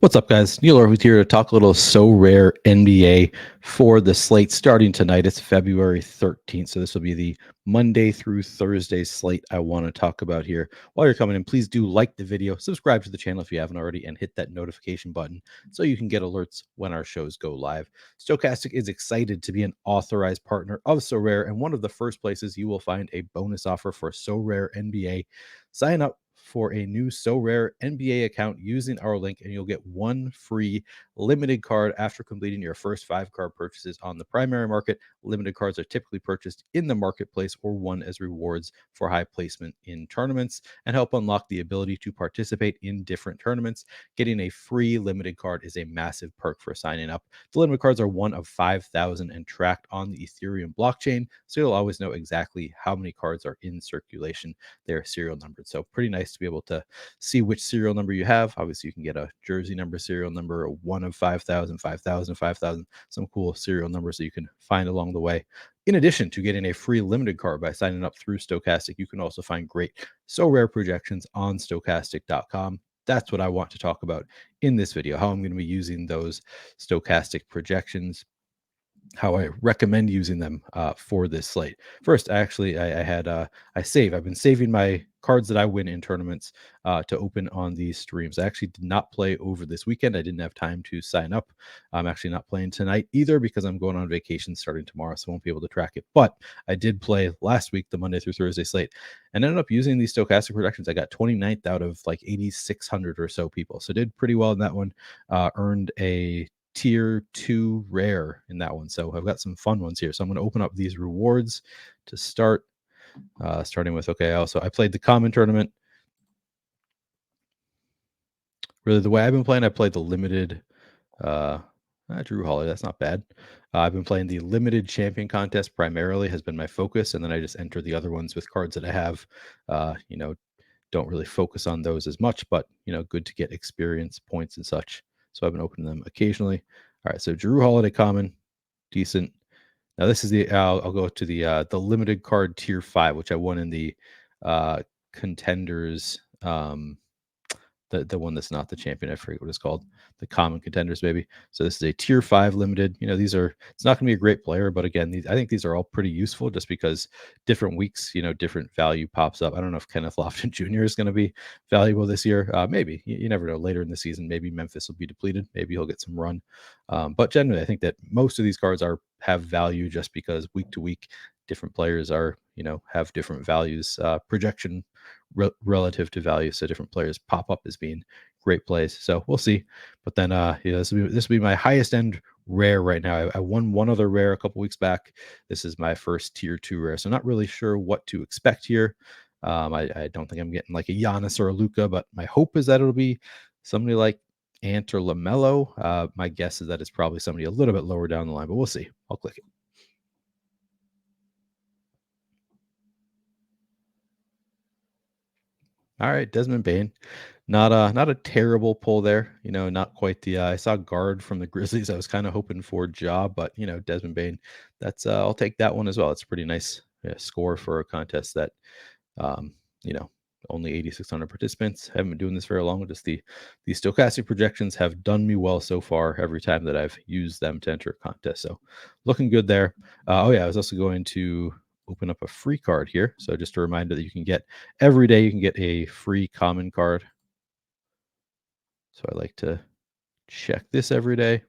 What's up, guys? Neil Orfield here to talk a little Sorare NBA for the slate starting tonight. It's February 13th, so this will be the Monday through Thursday slate I want to talk about here. While you're coming in, please do like the video, subscribe to the channel if you haven't already, and hit that notification button so you can get alerts when our shows go live. Stokastic is excited to be an authorized partner of Sorare, and one of the first places you will find a bonus offer for Sorare NBA. Sign up for a new Sorare NBA account using our link, and you'll get one free limited card after completing your first 5-card purchases on the primary market. Limited cards are typically purchased in the marketplace or won as rewards for high placement in tournaments and help unlock the ability to participate in different tournaments. Getting a free limited card is a massive perk for signing up. The limited cards are one of 5,000 and tracked on the Ethereum blockchain, so you'll always know exactly how many cards are in circulation. They're serial numbered, so pretty nice to be able to see which serial number you have. Obviously, you can get a jersey number, serial number, a 1 of 5,000, 5,000, 5,000, some cool serial numbers that you can find along the way. In addition to getting a free limited card by signing up through Stokastic, you can also find great Sorare projections on stokastic.com. That's what I want to talk about in this video, how I'm going to be using those Stokastic projections, how I recommend using them for this slate. First, actually, I've been saving my cards that I win in tournaments to open on these streams. I actually did not play over this weekend. I didn't have time to sign up. I'm actually not playing tonight either because I'm going on vacation starting tomorrow, so I won't be able to track it. But I did play last week, the Monday through Thursday slate, and ended up using these Stokastic projections. I got 29th out of like 8,600 or so people, so did pretty well in that one. Earned a tier 2 rare in that one, so I've got some fun ones here. So I'm going to open up these rewards to start, starting with, okay, I played the common tournament. Really, the way I've been playing, I played the limited Drew Holiday, that's not bad. I've been playing the limited champion contest primarily, has been my focus, and then I just enter the other ones with cards that I have. Don't really focus on those as much, but good to get experience points and such. So I've been opening them occasionally. All right, so Drew Holiday common, decent. Now this is the I'll go to the limited card tier 5, which I won in the contenders, the one that's not the champion. I forget what it's called. The common contenders, maybe. So this is a tier 5 limited. It's not going to be a great player, but again, I think these are all pretty useful just because different weeks, different value pops up. I don't know if Kenneth Lofton Jr. is going to be valuable this year. Maybe. You never know. Later in the season, maybe Memphis will be depleted. Maybe he'll get some run. But generally, I think that most of these cards have value just because week to week, different players have different values, projection relative to value. So different players pop up as being great plays. So we'll see. But then, this will be my highest end rare right now. I won one other rare a couple weeks back. This is my first tier 2 rare. So not really sure what to expect here. I don't think I'm getting like a Giannis or a Luka, but my hope is that it'll be somebody like Ant or LaMelo. My guess is that it's probably somebody a little bit lower down the line, but we'll see. I'll click it. All right, Desmond Bain. Not a terrible pull there. Not quite the I saw guard from the Grizzlies. I was kind of hoping for job, but Desmond Bain, that's I'll take that one as well. It's a pretty nice score for a contest that um, you know, only 8,600 participants. Haven't been doing this very long. Just the stochastic projections have done me well so far every time that I've used them to enter a contest. So looking good there. Oh yeah, I was also going to open up a free card here. So just a reminder that you can get every day, you can get a free common card. So I like to check this every day.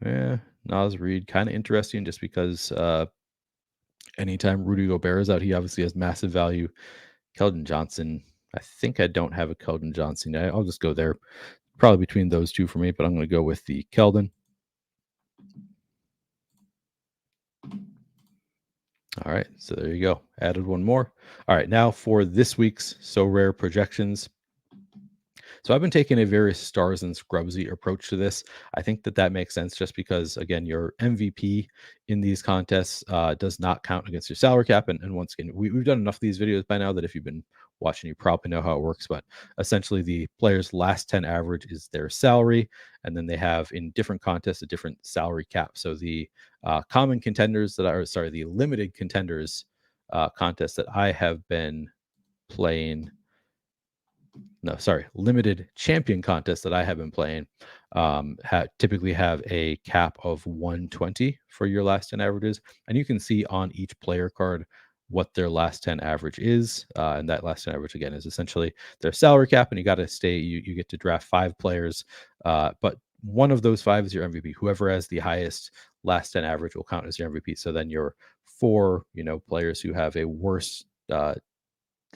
Yeah, Nas Reed, kind of interesting just because anytime Rudy Gobert is out, he obviously has massive value. Keldon Johnson, I think I don't have a Keldon Johnson. I'll just go there. Probably between those two for me, but I'm going to go with the Keldon. All right, so there you go. Added one more. All right, now for this week's Sorare projections. So I've been taking a very stars and scrubsy approach to this. I think that makes sense just because, again, your MVP in these contests does not count against your salary cap. And once again, we've done enough of these videos by now that if you've been watching, you probably know how it works. But essentially, the player's last 10 average is their salary. And then they have in different contests a different salary cap. So the common contenders the limited contenders contest that I have been playing no, sorry, limited champion contests that I have been playing typically have a cap of 120 for your last 10 averages. And you can see on each player card what their last 10 average is. And that last 10 average, again, is essentially their salary cap. And you got to you get to draft 5 players. But one of those 5 is your MVP. Whoever has the highest last 10 average will count as your MVP. So then your 4, players who have a worse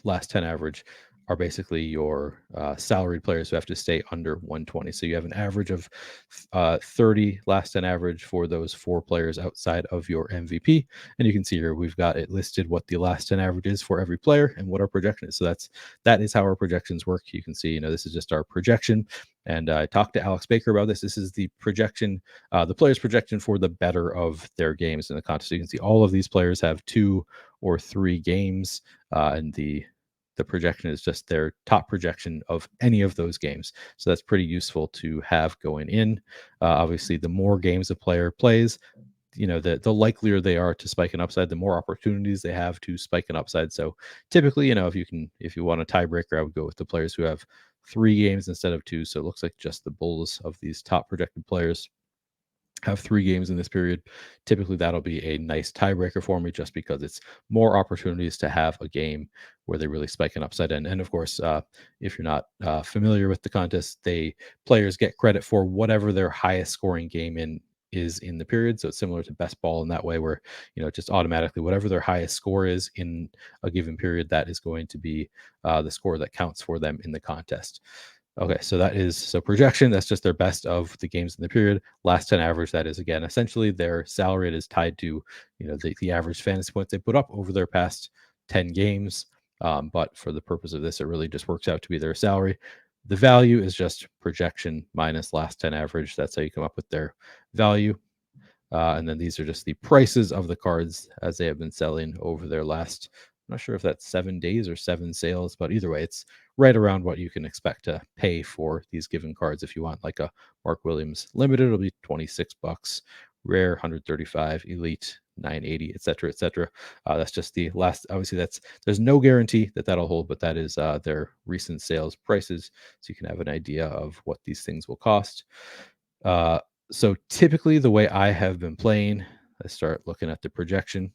last 10 average are basically your salaried players who have to stay under 120. So you have an average of 30 last 10 average for those 4 players outside of your MVP. And you can see here we've got it listed what the last 10 average is for every player and what our projection is. So that is how our projections work. You can see, this is just our projection. And I talked to Alex Baker about this. This is the projection, the players' projection for the better of their games in the contest. So you can see all of these players have 2 or 3 games, and the projection is just their top projection of any of those games. So that's pretty useful to have going in. Obviously, the more games a player plays, the likelier they are to spike an upside, the more opportunities they have to spike an upside. So typically, if you want a tiebreaker, I would go with the players who have 3 games instead of 2. So it looks like just the bulls of these top projected players have 3 games in this period. Typically, that'll be a nice tiebreaker for me just because it's more opportunities to have a game where they really spike an upside. And of course, if you're not familiar with the contest, players get credit for whatever their highest scoring game is in the period. So it's similar to best ball in that way, where just automatically whatever their highest score is in a given period, that is going to be the score that counts for them in the contest. Okay, so projection, that's just their best of the games in the period. Last 10 average, that is again essentially their salary rate is tied to the average fantasy points they put up over their past 10 games. But for the purpose of this, it really just works out to be their salary. The value is just projection minus last 10 average. That's how you come up with their value. And then these are just the prices of the cards as they have been selling over their last, I'm not sure if that's 7 days or 7 sales, but either way, it's right around what you can expect to pay for these given cards. If you want like a Mark Williams limited, it'll be $26, rare 135, elite 980, etc., etc. That's just the last. Obviously, there's no guarantee that that'll hold, but that is their recent sales prices, so you can have an idea of what these things will cost. Uh, so typically, the way I have been playing, I start looking at the projection.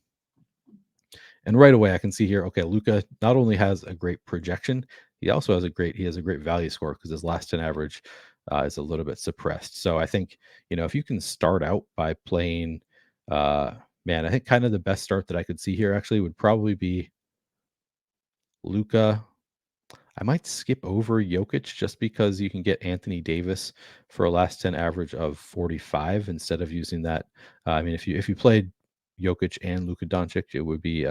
And right away, I can see here, okay, Luca not only has a great projection, he also has a great value score because his last 10 average is a little bit suppressed. So I think, if you can start out by playing, man, I think kind of the best start that I could see here actually would probably be Luca. I might skip over Jokic just because you can get Anthony Davis for a last 10 average of 45 instead of using that. I mean, if you played Jokic and Luka Doncic, it would be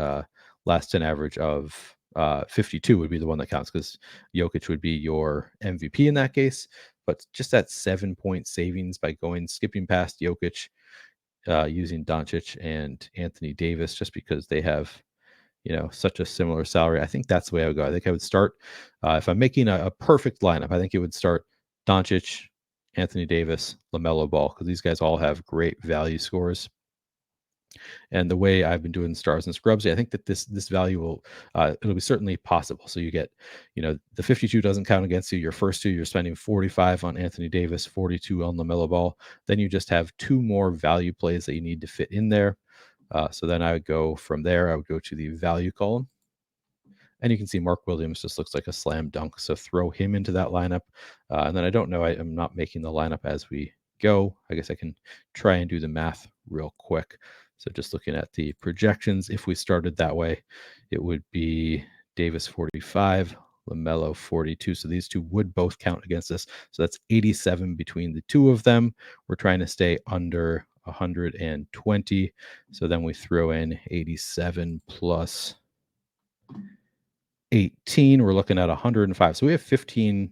last 10 average of 52 would be the one that counts because Jokic would be your MVP in that case. But just that 7-point savings by skipping past Jokic, using Doncic and Anthony Davis, just because they have such a similar salary. I think that's the way I would go. I think I would start, if I'm making a perfect lineup, I think it would start Doncic, Anthony Davis, LaMelo Ball, because these guys all have great value scores. And the way I've been doing stars and scrubs, I think that this value will it'll be certainly possible. So you get, the 52 doesn't count against you. Your first 2, you're spending 45 on Anthony Davis, 42 on LaMelo Ball. Then you just have 2 more value plays that you need to fit in there. So then I would go from there. I would go to the value column. And you can see Mark Williams just looks like a slam dunk. So throw him into that lineup. And then I don't know. I'm not making the lineup as we go. I guess I can try and do the math real quick. So just looking at the projections, if we started that way, it would be Davis 45, LaMelo 42. So these 2 would both count against us. So that's 87 between the 2 of them. We're trying to stay under 120. So then we throw in 87 plus 18, we're looking at 105. So we have 15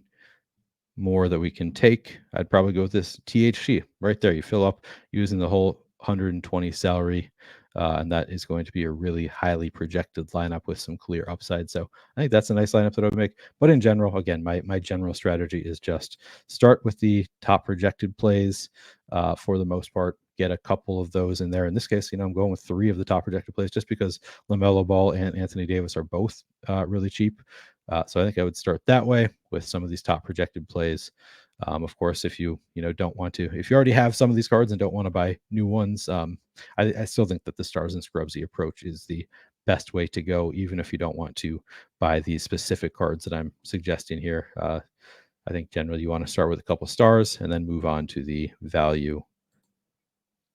more that we can take. I'd probably go with this THC right there. You fill up using the whole 120 salary, and that is going to be a really highly projected lineup with some clear upside. So I think that's a nice lineup that I would make. But in general, again, my general strategy is just start with the top projected plays for the most part. Get a couple of those in there. In this case, I'm going with 3 of the top projected plays just because LaMelo Ball and Anthony Davis are both really cheap. So I think I would start that way with some of these top projected plays. Of course, if you don't want to, if you already have some of these cards and don't want to buy new ones, I still think that the Stars and Scrubsy approach is the best way to go, even if you don't want to buy these specific cards that I'm suggesting here. I think generally you want to start with a couple stars and then move on to the value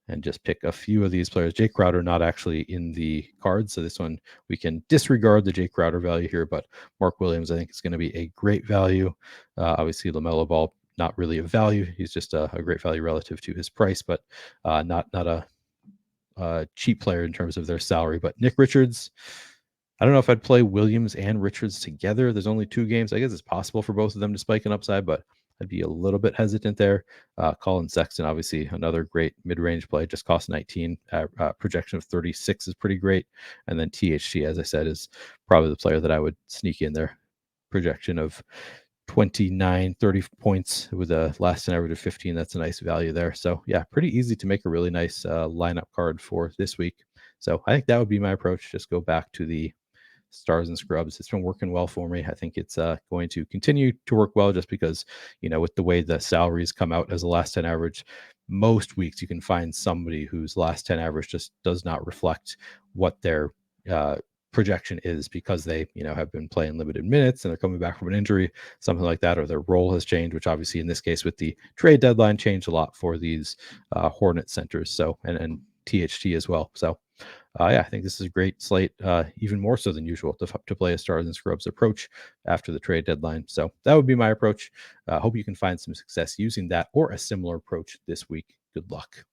and just pick a few of these players. Jake Crowder not actually in the cards, so this one we can disregard the Jake Crowder value here, but Mark Williams I think is going to be a great value. Obviously LaMelo Ball not really a value. He's just a great value relative to his price, but not a cheap player in terms of their salary. But Nick Richards, I don't know if I'd play Williams and Richards together. There's only 2 games. I guess it's possible for both of them to spike an upside, but I'd be a little bit hesitant there. Colin Sexton, obviously, another great mid-range play, just cost 19. Projection of 36 is pretty great. And then THT, as I said, is probably the player that I would sneak in there. Projection of 29, 30 points with a last an average of 15. That's a nice value there. So, yeah, pretty easy to make a really nice lineup card for this week. So I think that would be my approach. Just go back to the Stars and Scrubs. It's been working well for me. I think it's going to continue to work well just because, with the way the salaries come out as a last 10 average, most weeks you can find somebody whose last 10 average just does not reflect what their projection is because they, have been playing limited minutes and they're coming back from an injury, something like that, or their role has changed, which obviously in this case with the trade deadline changed a lot for these Hornet centers. So, and THT as well. So, yeah, I think this is a great slate, even more so than usual to play a Stars and Scrubs approach after the trade deadline. So that would be my approach. Hope you can find some success using that or a similar approach this week. Good luck.